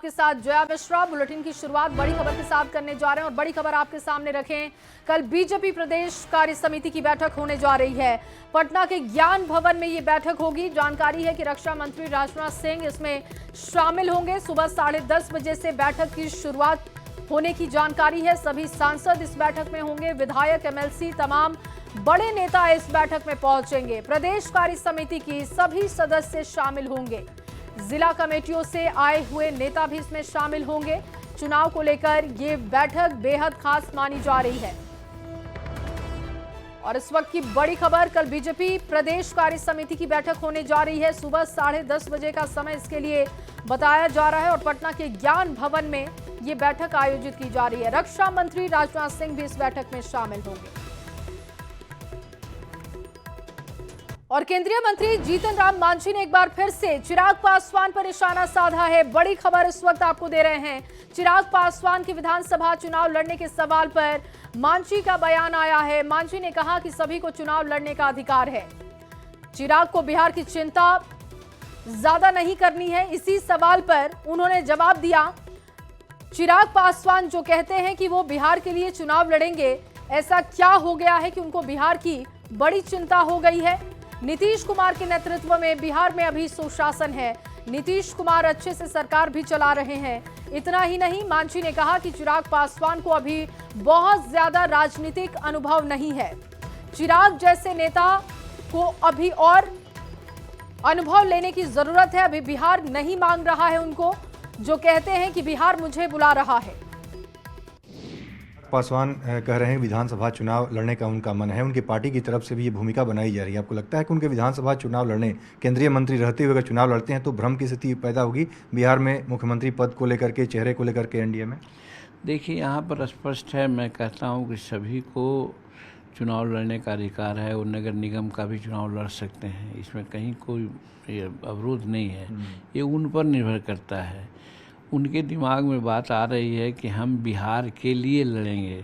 आपके साथ जया मिश्रा। बुलेटिन की शुरुआत बड़ी खबर के साथ करने जा रहे हैं और बड़ी खबर आपके सामने रखें। कल बीजेपी प्रदेश कार्य समिति की बैठक होने जा रही है। पटना के ज्ञान भवन में ये बैठक होगी। जानकारी है कि रक्षा मंत्री राजनाथ सिंह इसमें शामिल होंगे। सुबह 10:30 बजे से बैठक की शुरुआत होने की जानकारी है। सभी सांसद इस बैठक में होंगे। विधायक, एमएलसी, तमाम बड़े नेता इस बैठक में पहुंचेंगे। प्रदेश कार्य समिति की सभी सदस्य शामिल होंगे। जिला कमेटियों से आए हुए नेता भी इसमें शामिल होंगे। चुनाव को लेकर ये बैठक बेहद खास मानी जा रही है। और इस वक्त की बड़ी खबर, कल बीजेपी प्रदेश कार्य समिति की बैठक होने जा रही है। सुबह 10:30 बजे का समय इसके लिए बताया जा रहा है और पटना के ज्ञान भवन में ये बैठक आयोजित की जा रही है। रक्षा मंत्री राजनाथ सिंह भी इस बैठक में शामिल होंगे और केंद्रीय मंत्री जीतन राम मांझी ने एक बार फिर से चिराग पासवान पर निशाना साधा है। बड़ी खबर इस वक्त आपको दे रहे हैं। चिराग पासवान के विधानसभा चुनाव लड़ने के सवाल पर मांझी का बयान आया है। मांझी ने कहा कि सभी को चुनाव लड़ने का अधिकार है। चिराग को बिहार की चिंता ज्यादा नहीं करनी है। इसी सवाल पर उन्होंने जवाब दिया। चिराग पासवान जो कहते हैं कि वो बिहार के लिए चुनाव लड़ेंगे, ऐसा क्या हो गया है कि उनको बिहार की बड़ी चिंता हो गई है? नीतीश कुमार के नेतृत्व में बिहार में अभी सुशासन है। नीतीश कुमार अच्छे से सरकार भी चला रहे हैं। इतना ही नहीं, मांझी ने कहा कि चिराग पासवान को अभी बहुत ज्यादा राजनीतिक अनुभव नहीं है। चिराग जैसे नेता को अभी और अनुभव लेने की जरूरत है। अभी बिहार नहीं मांग रहा है उनको, जो कहते हैं कि बिहार मुझे बुला रहा है। पासवान कह रहे हैं विधानसभा चुनाव लड़ने का उनका मन है। उनकी पार्टी की तरफ से भी ये भूमिका बनाई जा रही है। आपको लगता है कि उनके विधानसभा चुनाव लड़ने, केंद्रीय मंत्री रहते हुए अगर चुनाव लड़ते हैं तो भ्रम की स्थिति पैदा होगी बिहार में मुख्यमंत्री पद को लेकर के, चेहरे को लेकर के एनडीए में? देखिए, यहाँ पर स्पष्ट है। मैं कहता हूँ कि सभी को चुनाव लड़ने का अधिकार है और नगर निगम का भी चुनाव लड़ सकते हैं। इसमें कहीं कोई अवरोध नहीं है। ये उन पर निर्भर करता है। उनके दिमाग में बात आ रही है कि हम बिहार के लिए लड़ेंगे,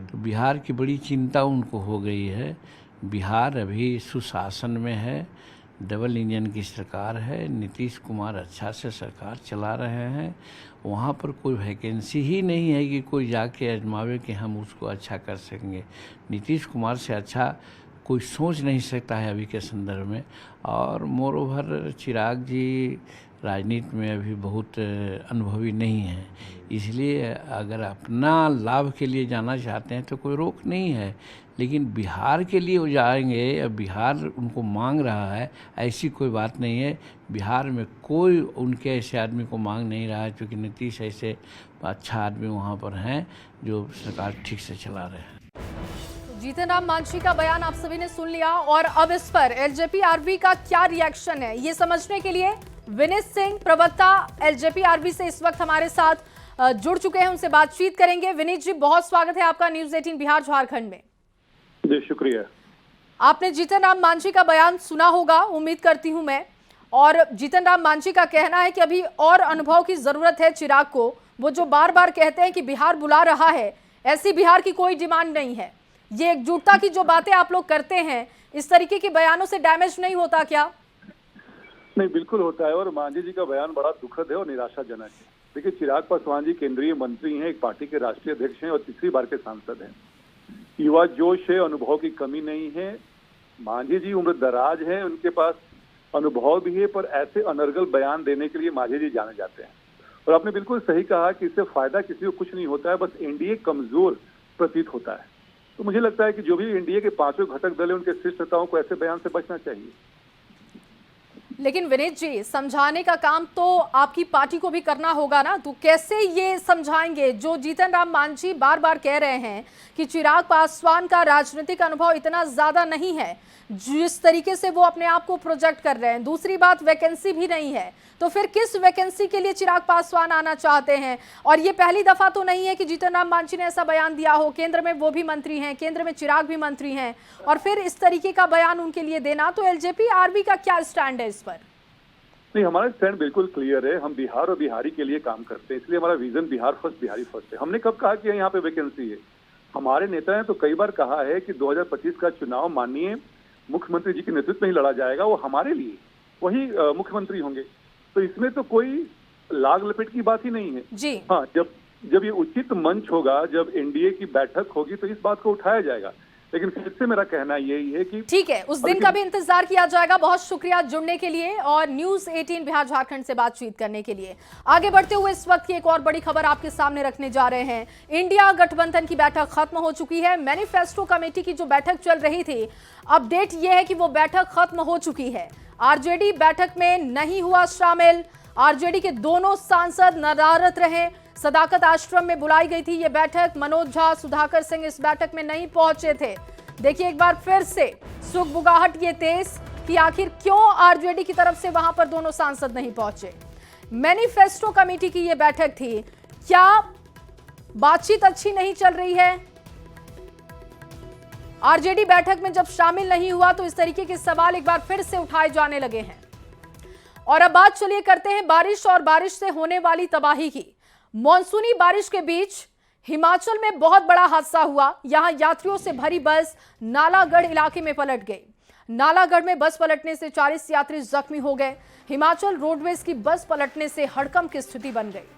तो बिहार की बड़ी चिंता उनको हो गई है। बिहार अभी सुशासन में है, डबल इंजन की सरकार है, नीतीश कुमार अच्छा से सरकार चला रहे हैं। वहाँ पर कोई वैकेंसी ही नहीं है कि कोई जाके आजमावे कि हम उसको अच्छा कर सकेंगे। नीतीश कुमार से अच्छा कोई सोच नहीं सकता है अभी के संदर्भ में। और मोर ओवर चिराग जी राजनीति में अभी बहुत अनुभवी नहीं है, इसलिए अगर अपना लाभ के लिए जाना चाहते हैं तो कोई रोक नहीं है। लेकिन बिहार के लिए वो जाएंगे या बिहार उनको मांग रहा है, ऐसी कोई बात नहीं है। बिहार में कोई उनके ऐसे आदमी को मांग नहीं रहा है, क्योंकि नीतीश ऐसे अच्छा आदमी वहाँ पर हैं जो सरकार ठीक से चला रहे हैं। जीतन राम मांझी का बयान आप सभी ने सुन लिया और अब इस पर एलजेपी-आरबी का क्या रिएक्शन है, ये समझने के लिए विनीत सिंह, प्रवक्ता एलजेपी-आरबी से इस वक्त हमारे साथ जुड़ चुके हैं। उनसे बातचीत करेंगे। विनीत जी, बहुत स्वागत है आपका न्यूज़ 18 बिहार झारखंड में। जी शुक्रिया। आपने जीतन राम मांझी का बयान सुना होगा, उम्मीद करती हूं मैं। और जीतन राम मांझी का कहना है कि अभी और अनुभव की जरूरत है चिराग को। वो जो बार बार कहते हैं कि बिहार बुला रहा है, ऐसी बिहार की कोई डिमांड नहीं है। ये एकजुटता की जो बातें आप लोग करते हैं, इस तरीके के बयानों से डैमेज नहीं होता क्या? नहीं, बिल्कुल होता है। और मांझी जी का बयान बड़ा दुखद है और निराशाजनक है। देखिए, चिराग पासवान जी केंद्रीय मंत्री हैं, एक पार्टी के राष्ट्रीय अध्यक्ष हैं और तीसरी बार के सांसद हैं। युवा जोश है, अनुभव की कमी नहीं है। मांझी जी उम्र दराज है, उनके पास अनुभव भी है, पर ऐसे अनर्गल बयान देने के लिए मांझी जी जाने जाते हैं। और आपने बिल्कुल सही कहा कि इससे फायदा किसी को कुछ नहीं होता है, बस एनडीए कमजोर प्रतीत होता है। तो मुझे लगता है कि जो भी एनडीए के पांचों घटक दल है, उनके शीर्ष नेताओं को ऐसे बयान से बचना चाहिए। लेकिन विनीत जी, समझाने का काम तो आपकी पार्टी को भी करना होगा ना। तो कैसे ये समझाएंगे जो जीतन राम मांझी बार बार कह रहे हैं कि चिराग पासवान का राजनीतिक अनुभव इतना ज्यादा नहीं है, जिस तरीके से वो अपने आप को प्रोजेक्ट कर रहे हैं। दूसरी बात, वैकेंसी भी नहीं है। तो फिर किस वैकेंसी के लिए चिराग पासवान आना चाहते हैं? और ये पहली दफा तो नहीं है कि जीतन राम मांझी ने ऐसा बयान दिया हो। केंद्र में वो भी मंत्री हैं, केंद्र में चिराग भी मंत्री हैं, और फिर इस तरीके का बयान उनके लिए देना। तो एलजेपी-आरबी का क्या स्टैंड है इस पर? नहीं, हमारा स्टैंड बिल्कुल क्लियर है। हम बिहार और बिहारी के लिए काम करते हैं, इसलिए हमारा vision Bihar first, Bihari first है। हमने कब कहा कि यहाँ पे वैकेंसी है? हमारे नेता ने तो कई बार कहा है कि 2025 का चुनाव माननीय मुख्यमंत्री जी के नेतृत्व में ही लड़ा जाएगा। वो हमारे लिए वही मुख्यमंत्री होंगे। तो इसमें तो कोई लाग लपेट की बात ही नहीं है जी। हाँ, जब ये उचित मंच होगा, जब एनडीए की बैठक होगी तो इस बात को उठाया जाएगा। लेकिन फिर से मेरा कहना यही है कि ठीक है, उस दिन का भी इंतजार किया जाएगा। बहुत शुक्रिया जुड़ने के लिए और न्यूज 18 बिहार झारखंड से बातचीत करने के लिए। आगे बढ़ते हुए इस वक्त की एक और बड़ी खबर आपके सामने रखने जा रहे हैं। इंडिया गठबंधन की बैठक खत्म हो चुकी है। मैनिफेस्टो कमेटी की जो बैठक चल रही थी, अपडेट यह है कि वो बैठक खत्म हो चुकी है। आरजेडी बैठक में नहीं हुआ शामिल। आरजेडी के दोनों सांसद नदारद रहे। सदाकत आश्रम में बुलाई गई थी ये बैठक। मनोज झा, सुधाकर सिंह इस बैठक में नहीं पहुंचे थे। देखिए एक बार फिर से सुगबुगाहट ये तेज कि आखिर क्यों आरजेडी की तरफ से वहां पर दोनों सांसद नहीं पहुंचे। मैनिफेस्टो कमेटी की ये बैठक थी, क्या बातचीत अच्छी नहीं चल रही है? आरजेडी बैठक में जब शामिल नहीं हुआ तो इस तरीके के सवाल एक बार फिर से उठाए जाने लगे हैं। और अब बात चलिए करते हैं बारिश और बारिश से होने वाली तबाही की। मॉनसूनी बारिश के बीच हिमाचल में बहुत बड़ा हादसा हुआ। यहां यात्रियों से भरी बस नालागढ़ इलाके में पलट गई। नालागढ़ में बस पलटने से 40 यात्री जख्मी हो गए। हिमाचल रोडवेज की बस पलटने से हड़कंप की स्थिति बन गई।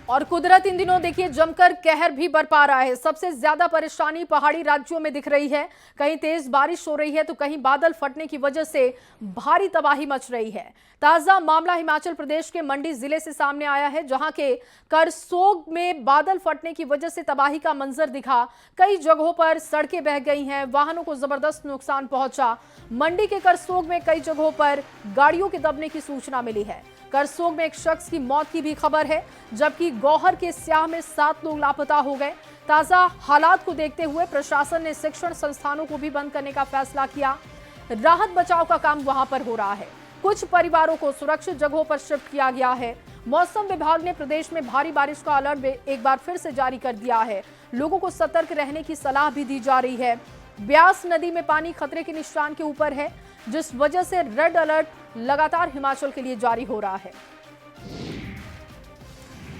और कुदरत इन दिनों देखिए जमकर कहर भी बरपा रहा है। सबसे ज्यादा परेशानी पहाड़ी राज्यों में दिख रही है। कहीं तेज बारिश हो रही है तो कहीं बादल फटने की वजह से भारी तबाही मच रही है। ताजा मामला हिमाचल प्रदेश के मंडी जिले से सामने आया है, जहां के करसोग में बादल फटने की वजह से तबाही का मंजर दिखा। कई जगहों पर सड़कें बह गई हैं, वाहनों को जबरदस्त नुकसान पहुंचा। मंडी के करसोग में कई जगहों पर गाड़ियों के दबने की सूचना मिली है। करसोग में एक शख्स की मौत की भी खबर है, जबकि गौहर के स्याह में 7 लोग लापता हो गए। ताजा हालात को देखते हुए प्रशासन ने शिक्षण संस्थानों को भी बंद करने का फैसला किया। राहत बचाव का काम वहां पर हो रहा है। कुछ परिवारों को सुरक्षित जगहों पर शिफ्ट किया गया है। मौसम विभाग ने प्रदेश में भारी बारिश का अलर्ट एक बार फिर से जारी कर दिया है। लोगों को सतर्क रहने की सलाह भी दी जा रही है। ब्यास नदी में पानी खतरे के निशान के ऊपर है, जिस वजह से रेड अलर्ट लगातार हिमाचल के लिए जारी हो रहा है।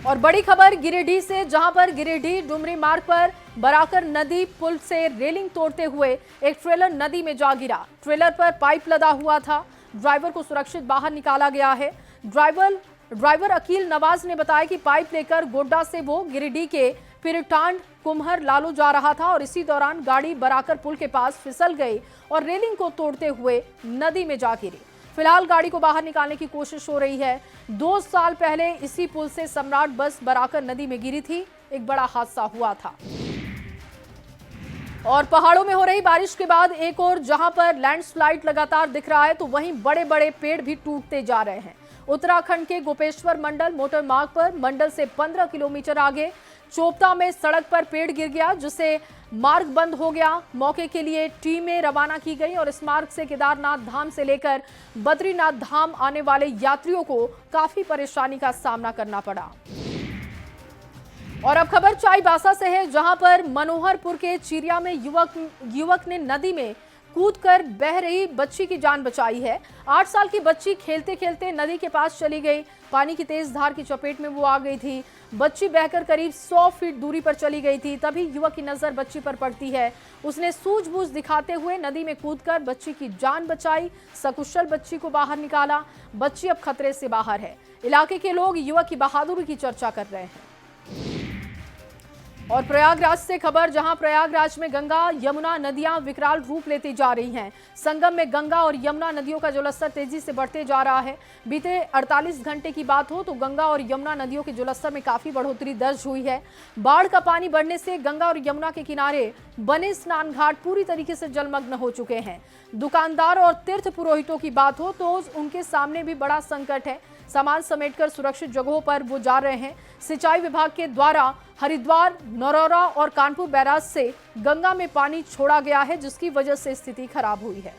और बड़ी खबर गिरिडीह से, जहां पर गिरिडीह डुमरी मार्ग पर बराकर नदी पुल से रेलिंग तोड़ते हुए एक ट्रेलर नदी में जा गिरा। ट्रेलर पर पाइप लदा हुआ था। ड्राइवर को सुरक्षित बाहर निकाला गया है। ड्राइवर अकील नवाज ने बताया कि पाइप लेकर गोड्डा से वो गिरिडीह के पिरटांड कुम्हर लालू जा रहा था और इसी दौरान गाड़ी बराकर पुल के पास फिसल गई और रेलिंग को तोड़ते हुए नदी में जा गिरी। फिलहाल गाड़ी को बाहर निकालने की कोशिश हो रही है। 2 साल पहले इसी पुल से सम्राट बस बराकर नदी में गिरी थी। एक बड़ा हादसा हुआ था। और पहाड़ों में हो रही बारिश के बाद एक और जहां पर लैंडस्लाइड लगातार दिख रहा है, तो वहीं बड़े बड़े पेड़ भी टूटते जा रहे हैं। उत्तराखंड के गोपेश्वर मंडल मोटर मार्ग पर मंडल से 15 किलोमीटर आगे चोपता में सड़क पर पेड़ गिर गया, जिससे मार्ग बंद हो गया। मौके के लिए टीमें रवाना की गई और इस मार्ग से केदारनाथ धाम से लेकर बद्रीनाथ धाम आने वाले यात्रियों को काफी परेशानी का सामना करना पड़ा। और अब खबर चाईबासा से है, जहां पर मनोहरपुर के चिरिया में युवक ने नदी में कूदकर बह रही बच्ची की जान बचाई है। 8 साल की बच्ची खेलते खेलते नदी के पास चली गई। पानी की तेज धार की चपेट में वो आ गई थी। बच्ची बहकर करीब 100 फीट दूरी पर चली गई थी। तभी युवक की नजर बच्ची पर पड़ती है। उसने सूझबूझ दिखाते हुए नदी में कूदकर बच्ची की जान बचाई। सकुशल बच्ची को बाहर निकाला। बच्ची अब खतरे से बाहर है। इलाके के लोग युवक की बहादुरी की चर्चा कर रहे हैं। और प्रयागराज से खबर, जहां प्रयागराज में गंगा यमुना नदियां विकराल रूप लेती जा रही हैं। संगम में गंगा और यमुना नदियों का जलस्तर तेजी से बढ़ते जा रहा है। बीते 48 घंटे की बात हो तो गंगा और यमुना नदियों के जलस्तर में काफी बढ़ोतरी दर्ज हुई है। बाढ़ का पानी बढ़ने से गंगा और यमुना के किनारे बने स्नान घाट पूरी तरीके से जलमग्न हो चुके हैं। दुकानदार और तीर्थ पुरोहितों की बात हो तो उनके सामने भी बड़ा संकट है। सामान समेटकर सुरक्षित जगहों पर वो जा रहे हैं। सिंचाई विभाग के द्वारा हरिद्वार, नरौरा और कानपुर बैराज से गंगा में पानी छोड़ा गया है, जिसकी वजह से स्थिति खराब हुई है।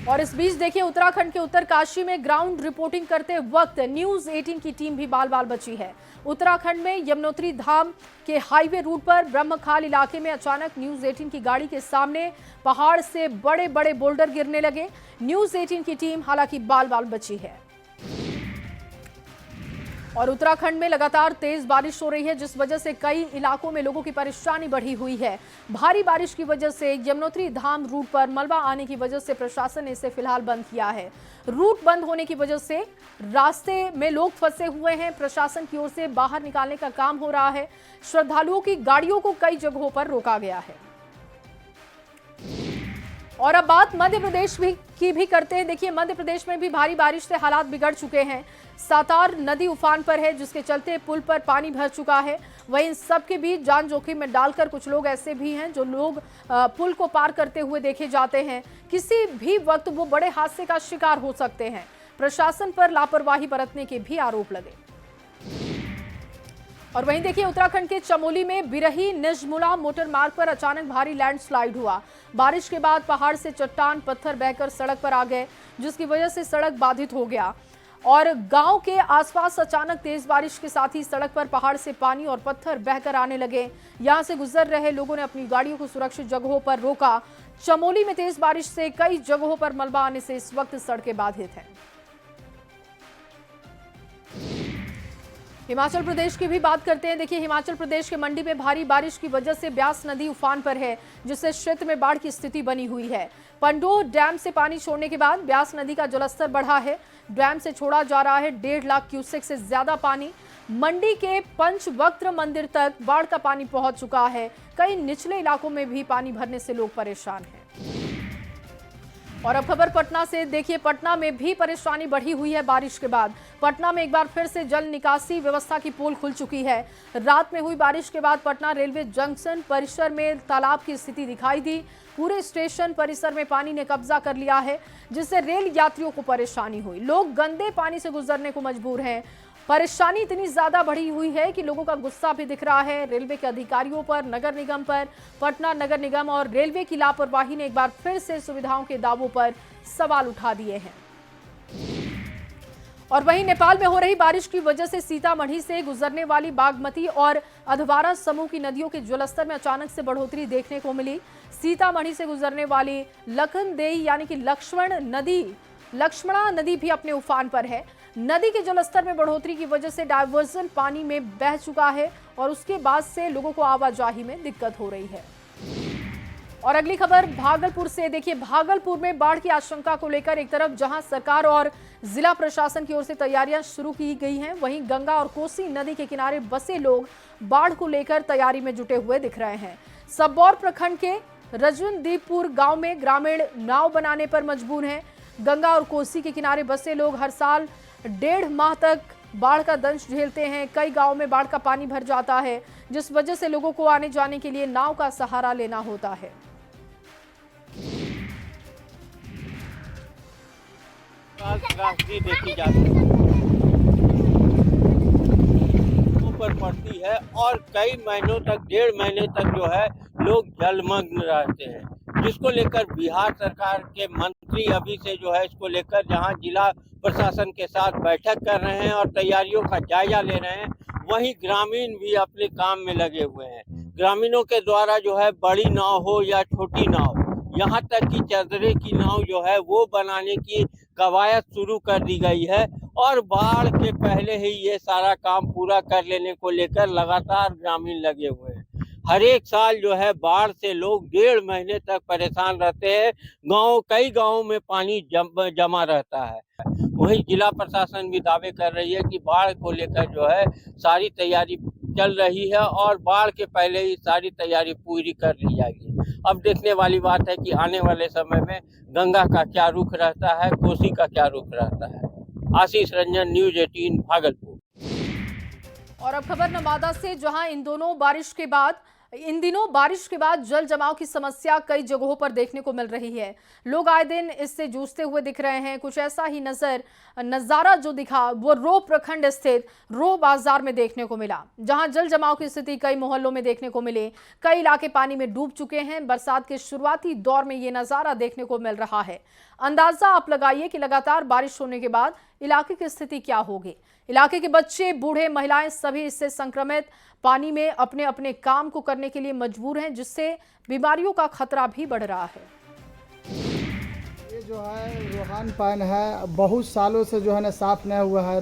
और इस बीच देखिए उत्तराखंड के उत्तरकाशी में ग्राउंड रिपोर्टिंग करते वक्त न्यूज 18 की टीम भी बाल बाल बची है। उत्तराखंड में यमुनोत्री धाम के हाईवे रूट पर ब्रह्मखाल इलाके में अचानक न्यूज 18 की गाड़ी के सामने पहाड़ से बड़े बड़े बोल्डर गिरने लगे। न्यूज 18 की टीम हालांकि बाल बाल बची है। और उत्तराखंड में लगातार तेज बारिश हो रही है, जिस वजह से कई इलाकों में लोगों की परेशानी बढ़ी हुई है। भारी बारिश की वजह से यमुनोत्री धाम रूट पर मलबा आने की वजह से प्रशासन ने इसे फिलहाल बंद किया है। रूट बंद होने की वजह से रास्ते में लोग फंसे हुए हैं। प्रशासन की ओर से बाहर निकालने का काम हो रहा है। श्रद्धालुओं की गाड़ियों को कई जगहों पर रोका गया है। और अब बात मध्य प्रदेश की भी करते हैं। देखिए, मध्य प्रदेश में भी भारी बारिश से हालात बिगड़ चुके हैं। सातार नदी उफान पर है, जिसके चलते पुल पर पानी भर चुका है। वहीं इन सब के बीच जान जोखिम में डालकर कुछ लोग ऐसे भी हैं जो लोग पुल को पार करते हुए देखे जाते हैं। किसी भी वक्त वो बड़े हादसे का शिकार हो सकते हैं। प्रशासन पर लापरवाही बरतने के भी आरोप लगे। और वहीं देखिए, उत्तराखंड के चमोली में बिरही निजमुला मोटर मार्ग पर अचानक भारी लैंडस्लाइड हुआ। बारिश के बाद पहाड़ से चट्टान पत्थर बहकर सड़क पर आ गए, जिसकी वजह से सड़क बाधित हो गया। और गांव के आसपास अचानक तेज बारिश के साथ ही सड़क पर पहाड़ से पानी और पत्थर बहकर आने लगे। यहां से गुजर रहे लोगों ने अपनी गाड़ियों को सुरक्षित जगहों पर रोका। चमोली में तेज बारिश से कई जगहों पर मलबा आने से इस वक्त सड़कें बाधित हैं। हिमाचल प्रदेश की भी बात करते हैं। देखिए, हिमाचल प्रदेश के मंडी में भारी बारिश की वजह से ब्यास नदी उफान पर है, जिससे क्षेत्र में बाढ़ की स्थिति बनी हुई है। पंडोह डैम से पानी छोड़ने के बाद ब्यास नदी का जलस्तर बढ़ा है। डैम से छोड़ा जा रहा है 1.5 लाख क्यूसेक से ज्यादा पानी। मंडी के पंचवक्त्र मंदिर तक बाढ़ का पानी पहुंच चुका है। कई निचले इलाकों में भी पानी भरने से लोग परेशान हैं। और अब खबर पटना से। देखिए, पटना में भी परेशानी बढ़ी हुई है बारिश के बाद। पटना में एक बार फिर से जल निकासी व्यवस्था की पोल खुल चुकी है। रात में हुई बारिश के बाद पटना रेलवे जंक्शन परिसर में तालाब की स्थिति दिखाई दी। पूरे स्टेशन परिसर में पानी ने कब्जा कर लिया है, जिससे रेल यात्रियों को परेशानी हुई। लोग गंदे पानी से गुजरने को मजबूर हैं। परेशानी इतनी ज्यादा बढ़ी हुई है कि लोगों का गुस्सा भी दिख रहा है रेलवे के अधिकारियों पर, नगर निगम पर। पटना नगर निगम और रेलवे की लापरवाही ने एक बार फिर से सुविधाओं के दावों पर सवाल उठा दिए हैं। और वहीं नेपाल में हो रही बारिश की वजह से सीतामढ़ी से गुजरने वाली बागमती और अधवारा समूह की नदियों के जलस्तर में अचानक से बढ़ोतरी देखने को मिली। सीतामढ़ी से गुजरने वाली लखनदेई यानी कि लक्ष्मणा नदी भी अपने उफान पर है। नदी के जलस्तर में बढ़ोतरी की वजह से डायवर्जन पानी में बह चुका है और उसके बाद से लोगों को आवाजाही में दिक्कत हो रही है। और अगली खबर भागलपुर से। देखिए, भागलपुर में बाढ़ की आशंका को लेकर एक तरफ जहां सरकार और जिला प्रशासन की ओर से तैयारियां शुरू की गई हैं, वहीं गंगा और कोसी नदी के किनारे बसे लोग बाढ़ को लेकर तैयारी में जुटे हुए दिख रहे हैं। सबौर प्रखंड के रजनदीपपुर गांव में ग्रामीण नाव बनाने पर मजबूर हैं। गंगा और कोसी के किनारे बसे लोग हर साल 1.5 माह तक बाढ़ का दंश झेलते हैं। कई गांवों में बाढ़ का पानी भर जाता है, जिस वजह से लोगों को आने जाने के लिए नाव का सहारा लेना होता है। देखी जाती है ऊपर पड़ती है और कई महीनों तक, 1.5 महीने तक जो है लोग जलमग्न रहते हैं, जिसको लेकर बिहार सरकार के मंत्री अभी से जो है इसको लेकर जहां जिला प्रशासन के साथ बैठक कर रहे हैं और तैयारियों का जायजा ले रहे हैं, वहीं ग्रामीण भी अपने काम में लगे हुए हैं। ग्रामीणों के द्वारा जो है बड़ी नाव हो या छोटी नाव, यहाँ तक कि चदरे की नाव जो है वो बनाने की कवायद शुरू कर दी गई है और बाढ़ के पहले ही ये सारा काम पूरा कर लेने को लेकर लगातार ग्रामीण लगे हुए हैं। हर एक साल जो है बाढ़ से लोग 1.5 महीने तक परेशान रहते हैं। कई गांवों में पानी जमा रहता है। वहीं जिला प्रशासन भी दावे कर रही है कि बाढ़ को लेकर जो है सारी तैयारी चल रही है और बाढ़ के पहले ही सारी तैयारी पूरी कर ली जाएगी। अब देखने वाली बात है कि आने वाले समय में गंगा का क्या रुख रहता है, कोसी का क्या रुख रहता है। आशीष रंजन, न्यूज़ 18 भागलपुर। और अब खबर नवादा से, जहां इन दिनों बारिश के बाद जल जमाव की समस्या कई जगहों पर देखने को मिल रही है। लोग आए दिन इससे जूझते हुए दिख रहे हैं। कुछ ऐसा ही नजारा जो दिखा वो रो प्रखंड स्थित रो बाजार में देखने को मिला, जहां जल जमाव की स्थिति कई मोहल्लों में देखने को मिली। कई इलाके पानी में डूब चुके हैं। बरसात के शुरुआती दौर में ये नजारा देखने को मिल रहा है। अंदाजा आप लगाइए कि लगातार बारिश होने के बाद इलाके की स्थिति क्या होगी। इलाके के बच्चे, बूढ़े, महिलाएं सभी इससे संक्रमित पानी में अपने अपने काम को करने के लिए मजबूर हैं, जिससे बीमारियों का खतरा भी बढ़ रहा है। ये जो है रोहान पान है, बहुत सालों से जो है ना साफ नहीं हुआ है।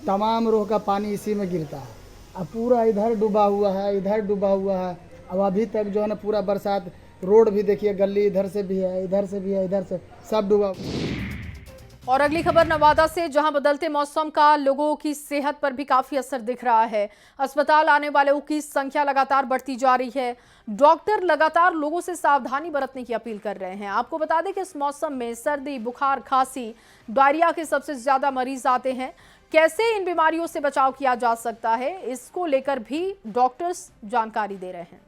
तमाम रोह का पानी इसी में गिरता है। अब पूरा इधर डूबा हुआ है, इधर डूबा हुआ है। अब अभी तक जो है ना पूरा बरसात, रोड भी देखिए, गली इधर से भी है, इधर से भी है, इधर से सब डूबा। और अगली खबर नवादा से, जहां बदलते मौसम का लोगों की सेहत पर भी काफी असर दिख रहा है। अस्पताल आने वालों की संख्या लगातार बढ़ती जा रही है। डॉक्टर लगातार लोगों से सावधानी बरतने की अपील कर रहे हैं। आपको बता दें कि इस मौसम में सर्दी, बुखार, खांसी, डायरिया के सबसे ज्यादा मरीज आते हैं। कैसे इन बीमारियों से बचाव किया जा सकता है, इसको लेकर भी डॉक्टर्स जानकारी दे रहे हैं।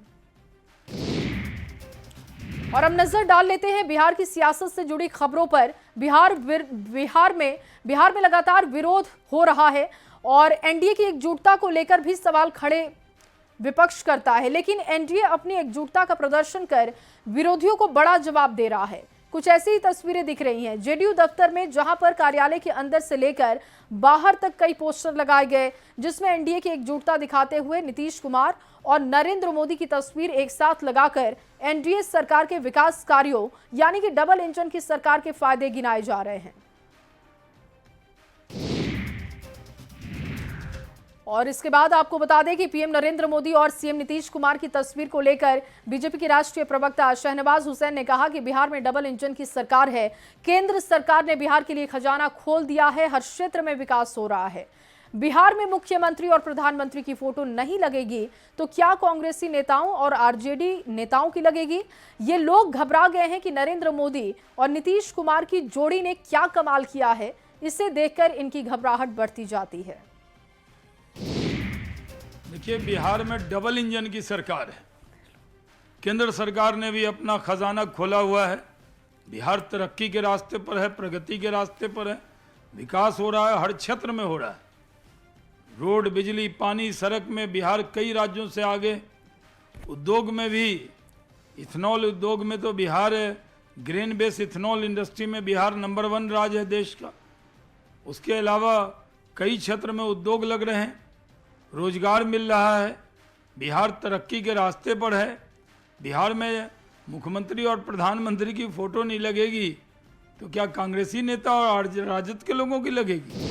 और अब नजर डाल लेते हैं बिहार की सियासत से जुड़ी खबरों पर। बिहार में लगातार विरोध हो रहा है और एनडीए की एकजुटता को लेकर भी सवाल खड़े विपक्ष करता है, लेकिन एनडीए अपनी एकजुटता का प्रदर्शन कर विरोधियों को बड़ा जवाब दे रहा है। कुछ ऐसी ही तस्वीरें दिख रही हैं जेडीयू दफ्तर में, जहां पर कार्यालय के अंदर से लेकर बाहर तक कई पोस्टर लगाए गए, जिसमें एनडीए की एकजुटता दिखाते हुए नीतीश कुमार और नरेंद्र मोदी की तस्वीर एक साथ लगाकर एनडीए सरकार के विकास कार्यों यानी कि डबल इंजन की सरकार के फायदे गिनाए जा रहे हैं। और इसके बाद आपको बता दें कि पीएम नरेंद्र मोदी और सीएम नीतीश कुमार की तस्वीर को लेकर बीजेपी के राष्ट्रीय प्रवक्ता शहनवाज हुसैन ने कहा कि बिहार में डबल इंजन की सरकार है। केंद्र सरकार ने बिहार के लिए खजाना खोल दिया है, हर क्षेत्र में विकास हो रहा है। बिहार में मुख्यमंत्री और प्रधानमंत्री की फोटो नहीं लगेगी तो क्या कांग्रेसी नेताओं और आरजेडी नेताओं की लगेगी? ये लोग घबरा गए हैं कि नरेंद्र मोदी और नीतीश कुमार की जोड़ी ने क्या कमाल किया है। इसे देखकर इनकी घबराहट बढ़ती जाती है। देखिए, बिहार में डबल इंजन की सरकार है। केंद्र सरकार ने भी अपना खजाना खोला हुआ है। बिहार तरक्की के रास्ते पर है, प्रगति के रास्ते पर है, विकास हो रहा है, हर क्षेत्र में हो रहा है। रोड, बिजली, पानी, सड़क में बिहार कई राज्यों से आगे। उद्योग में भी, इथेनॉल उद्योग में तो Bihar grain base ethanol industry में बिहार नंबर 1 राज्य है देश का। उसके अलावा कई क्षेत्र में उद्योग लग रहे हैं, रोजगार मिल रहा है, बिहार तरक्की के रास्ते पर है। बिहार में मुख्यमंत्री और प्रधानमंत्री की फोटो नहीं लगेगी तो क्या कांग्रेसी नेता और राजद के लोगों की लगेगी?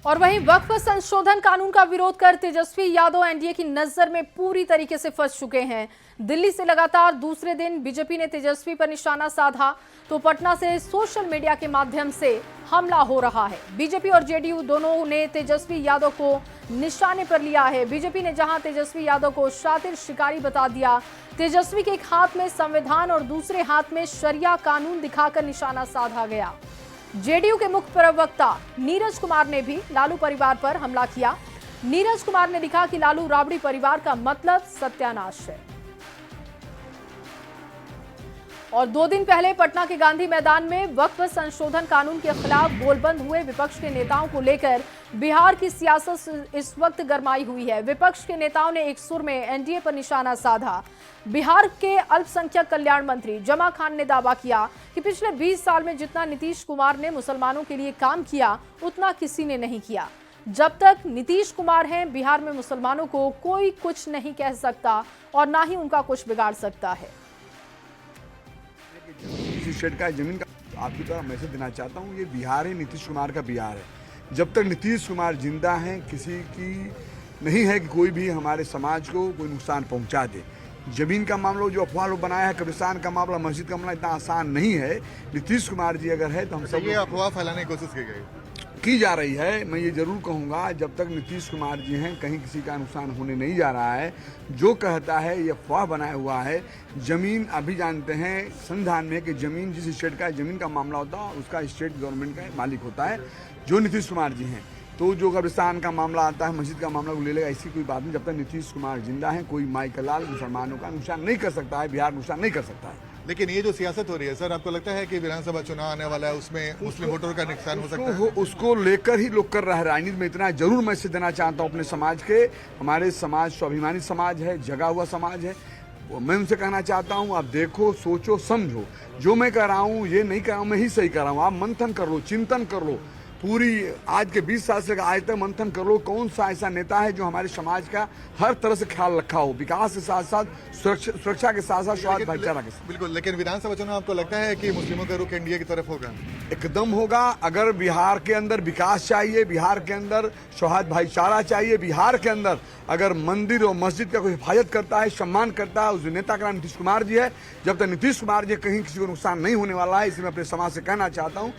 और वहीं वक्फ संशोधन कानून का विरोध कर तेजस्वी यादव एनडीए की नजर में पूरी तरीके से फंस चुके हैं। दिल्ली से लगातार दूसरे दिन बीजेपी ने तेजस्वी पर निशाना साधा तो पटना से सोशल मीडिया के माध्यम से हमला हो रहा है। बीजेपी और जेडीयू दोनों ने तेजस्वी यादव को निशाने पर लिया है। बीजेपी ने जहां तेजस्वी यादव को शातिर शिकारी बता दिया, तेजस्वी के एक हाथ में संविधान और दूसरे हाथ में शरिया कानून दिखाकर निशाना साधा गया। जेडीयू के मुख्य प्रवक्ता नीरज कुमार ने भी लालू परिवार पर हमला किया। नीरज कुमार ने लिखा कि लालू राबड़ी परिवार का मतलब सत्यानाश है। और 2 दिन पहले पटना के गांधी मैदान में वक्फ संशोधन कानून के खिलाफ गोलबंद हुए विपक्ष के नेताओं को लेकर बिहार की सियासत इस वक्त गरमाई हुई है। विपक्ष के नेताओं ने एक सुर में एनडीए पर निशाना साधा। बिहार के अल्पसंख्यक कल्याण मंत्री जमा खान ने दावा किया कि पिछले 20 साल में जितना नीतीश कुमार ने मुसलमानों के लिए काम किया उतना किसी ने नहीं किया। जब तक नीतीश कुमार हैं, बिहार में मुसलमानों को कोई कुछ नहीं कह सकता और ना ही उनका कुछ बिगाड़ सकता है। किसी स्टेट का जमीन का आपकी तरह मैसेज देना चाहता हूँ, ये बिहार है, नीतीश कुमार का बिहार है। जब तक नीतीश कुमार जिंदा हैं, किसी की नहीं है कि कोई भी हमारे समाज को कोई नुकसान पहुंचा दे। जमीन का मामला जो अफवाह लोग बनाया है, कब्रिस्तान का मामला, मस्जिद का मामला इतना आसान नहीं है। नीतीश कुमार जी अगर है तो हम सब ये अफवाह फैलाने की कोशिश की जा रही है। मैं ये जरूर कहूँगा, जब तक नीतीश कुमार जी हैं कहीं किसी का नुकसान होने नहीं जा रहा है। जो कहता है ये अफवाह बनाया हुआ है। ज़मीन अभी जानते हैं संविधान में कि ज़मीन जिस स्टेट का ज़मीन का मामला होता है उसका स्टेट गवर्नमेंट का मालिक होता है, जो नीतीश कुमार जी हैं। तो जो कब्रिस्तान का मामला आता है, मस्जिद का मामला को ले लेगा, ऐसी कोई बात नहीं। जब तक नीतीश कुमार जिंदा है कोई माई का लाल मुसलमानों का नुकसान नहीं कर सकता है, बिहार नुकसान नहीं कर सकता है। लेकिन ये जो सियासत हो रही है सर, आपको लगता है कि विधानसभा चुनाव आने वाला है उसमें मुस्लिम वोटरों का नुकसान हो सकता है? उसको लेकर ही लोग कर रहा है राजनीति में। इतना जरूर मैसेज देना चाहता हूँ अपने समाज के, हमारे समाज स्वाभिमानी समाज है, जगा हुआ समाज है। मैं उनसे कहना चाहता हूँ, आप देखो, सोचो, समझो। जो मैं कह रहा हूँ ये नहीं कह रहा हूँ मैं ही सही कह रहा हूँ। आप मंथन कर लो, चिंतन कर लो पूरी आज के 20 साल से आज तक मंथन कर लो, कौन सा ऐसा नेता है जो हमारे समाज का हर तरह से ख्याल रखा हो, विकास के साथ साथ सुरक्षा के साथ साथ स्वास्थ्य भाईचारा के साथ। बिल्कुल, लेकिन विधानसभा चुनाव आपको लगता है कि मुस्लिमों का रुख एनडीए की तरफ होगा? एकदम होगा। अगर बिहार के अंदर विकास चाहिए, बिहार के अंदर सौहार्द भाईचारा चाहिए, बिहार के अंदर अगर मंदिर और मस्जिद का कोई हिफाजत करता है, सम्मान करता है, उस नेता का नाम नीतीश कुमार जी है। जब तक नीतीश कुमार जी कहीं किसी को नुकसान नहीं होने वाला है, इसलिए मैं अपने समाज से कहना चाहता हूँ।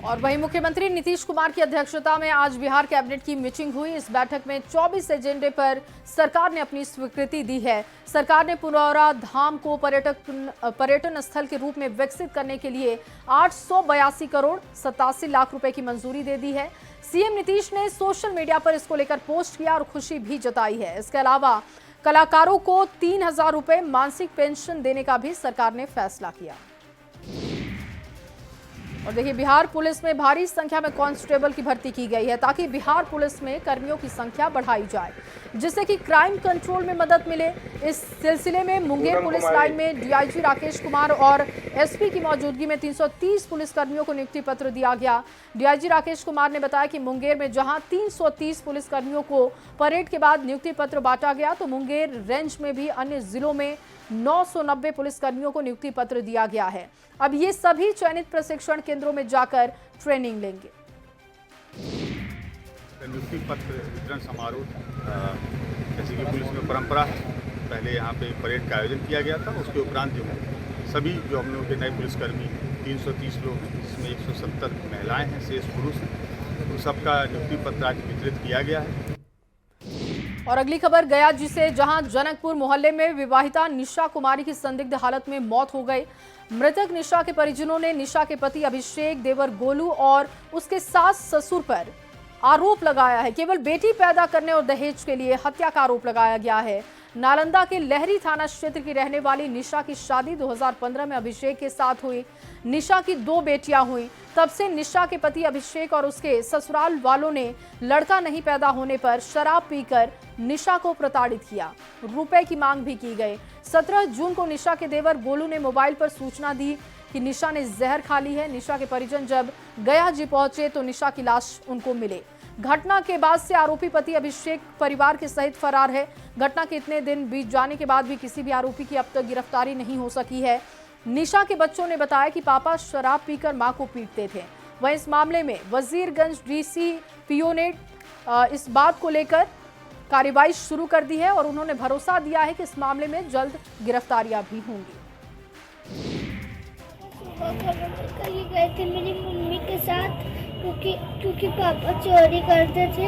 और वहीं मुख्यमंत्री नीतीश कुमार की अध्यक्षता में आज बिहार कैबिनेट की मीटिंग हुई। इस बैठक में 24 एजेंडे पर सरकार ने अपनी स्वीकृति दी है। सरकार ने पुनौरा धाम को पर्यटन स्थल के रूप में विकसित करने के लिए 882 करोड़ 87 लाख रुपए की मंजूरी दे दी है। सीएम नीतीश ने सोशल मीडिया पर इसको लेकर पोस्ट किया और खुशी भी जताई है। इसके अलावा कलाकारों को 3000 रुपए मासिक पेंशन देने का भी सरकार ने फैसला किया। और देखिए, बिहार पुलिस में भारी संख्या में कांस्टेबल की भर्ती की गई है ताकि बिहार पुलिस में कर्मियों की संख्या बढ़ाई जाए, जिससे कि क्राइम कंट्रोल में मदद मिले। इस सिलसिले में मुंगेर पुलिस लाइन में डीआईजी राकेश कुमार और एसपी की मौजूदगी में 330 पुलिसकर्मियों को नियुक्ति पत्र दिया गया। डीआईजी राकेश कुमार ने बताया कि मुंगेर में जहां 330 पुलिसकर्मियों को परेड के बाद नियुक्ति पत्र बांटा गया, तो मुंगेर रेंज में भी अन्य जिलों में 990 पुलिसकर्मियों को नियुक्ति पत्र दिया गया है। अब ये सभी चयनित प्रशिक्षण केंद्रों में जाकर ट्रेनिंग लेंगे। नियुक्ति पत्र वितरण समारोह जैसे कि पुलिस में परंपरा है, पहले यहाँ पे परेड का आयोजन किया गया था। उसके उपरांत जो है सभी जो हम लोग के नए पुलिसकर्मी 330 लोग हैं, जिसमें 170 महिलाएं हैं, शेष पुरुष हैं, उन सबका नियुक्ति पत्र आज वितरित किया गया है। और अगली खबर गया जिसे, जहां जनकपुर मोहल्ले में विवाहिता निशा कुमारी की संदिग्ध हालत में मौत हो गई। मृतक निशा के परिजनों ने निशा के पति अभिषेक देवर गोलू और उसके सास ससुर पर आरोप लगाया है। केवल बेटी पैदा करने और दहेज के लिए हत्या का आरोप लगाया गया है। नालंदा के लहरी थाना क्षेत्र की रहने वाली निशा की शादी 2015 में अभिषेक के साथ हुई। निशा की 2 बेटियां हुई। तब से निशा के पति अभिषेक और उसके ससुराल वालों ने लड़का नहीं पैदा होने पर शराब पीकर निशा को प्रताड़ित किया। रुपए की मांग भी की गई। 17 जून को निशा के देवर गोलू ने मोबाइल पर सूचना दी कि निशा ने जहर खा ली है। निशा के परिजन जब गया जी पहुंचे तो निशा की लाश उनको मिले। घटना के बाद से आरोपी पति अभिषेक परिवार के सहित फरार है। घटना के इतने दिन बीत जाने के बाद भी किसी भी आरोपी की अब तक गिरफ्तारी नहीं हो सकी है। निशा के बच्चों ने बताया कि पापा शराब पीकर मां को पीटते थे। वहीं इस मामले में वजीरगंज डीसीपीओ ने इस बात को लेकर कार्रवाई शुरू कर दी है और उन्होंने भरोसा दिया है कि इस मामले में जल्द गिरफ्तारियां भी होंगी। कहीं गए थे मेरी मम्मी के साथ, क्योंकि पापा चोरी करते थे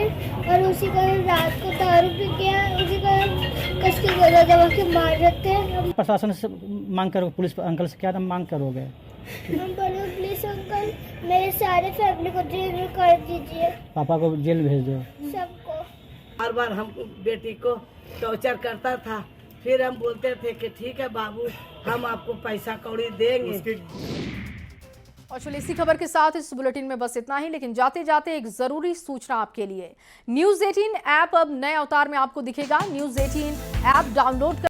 और उसी कारण रात को दारू पी के उसी कारण कस के गला दबा के मार देते हैं। प्रशासन से मांग करो, पुलिस अंकल से क्या मांग करोगे? हम बोले प्लीज अंकल मेरे सारे फैमिली को जेल में कर दीजिए। पापा को जेल भेज दो। सबको हर बार हम बेटी को टॉर्चर करता था, फिर हम बोलते थे कि ठीक है बाबू, हम आपको पैसा कौड़ी देंगे। और चलिए, इसी खबर के साथ इस बुलेटिन में बस इतना ही, लेकिन जाते जाते एक जरूरी सूचना आपके लिए। न्यूज़ 18 ऐप अब नए अवतार में आपको दिखेगा। News 18 app download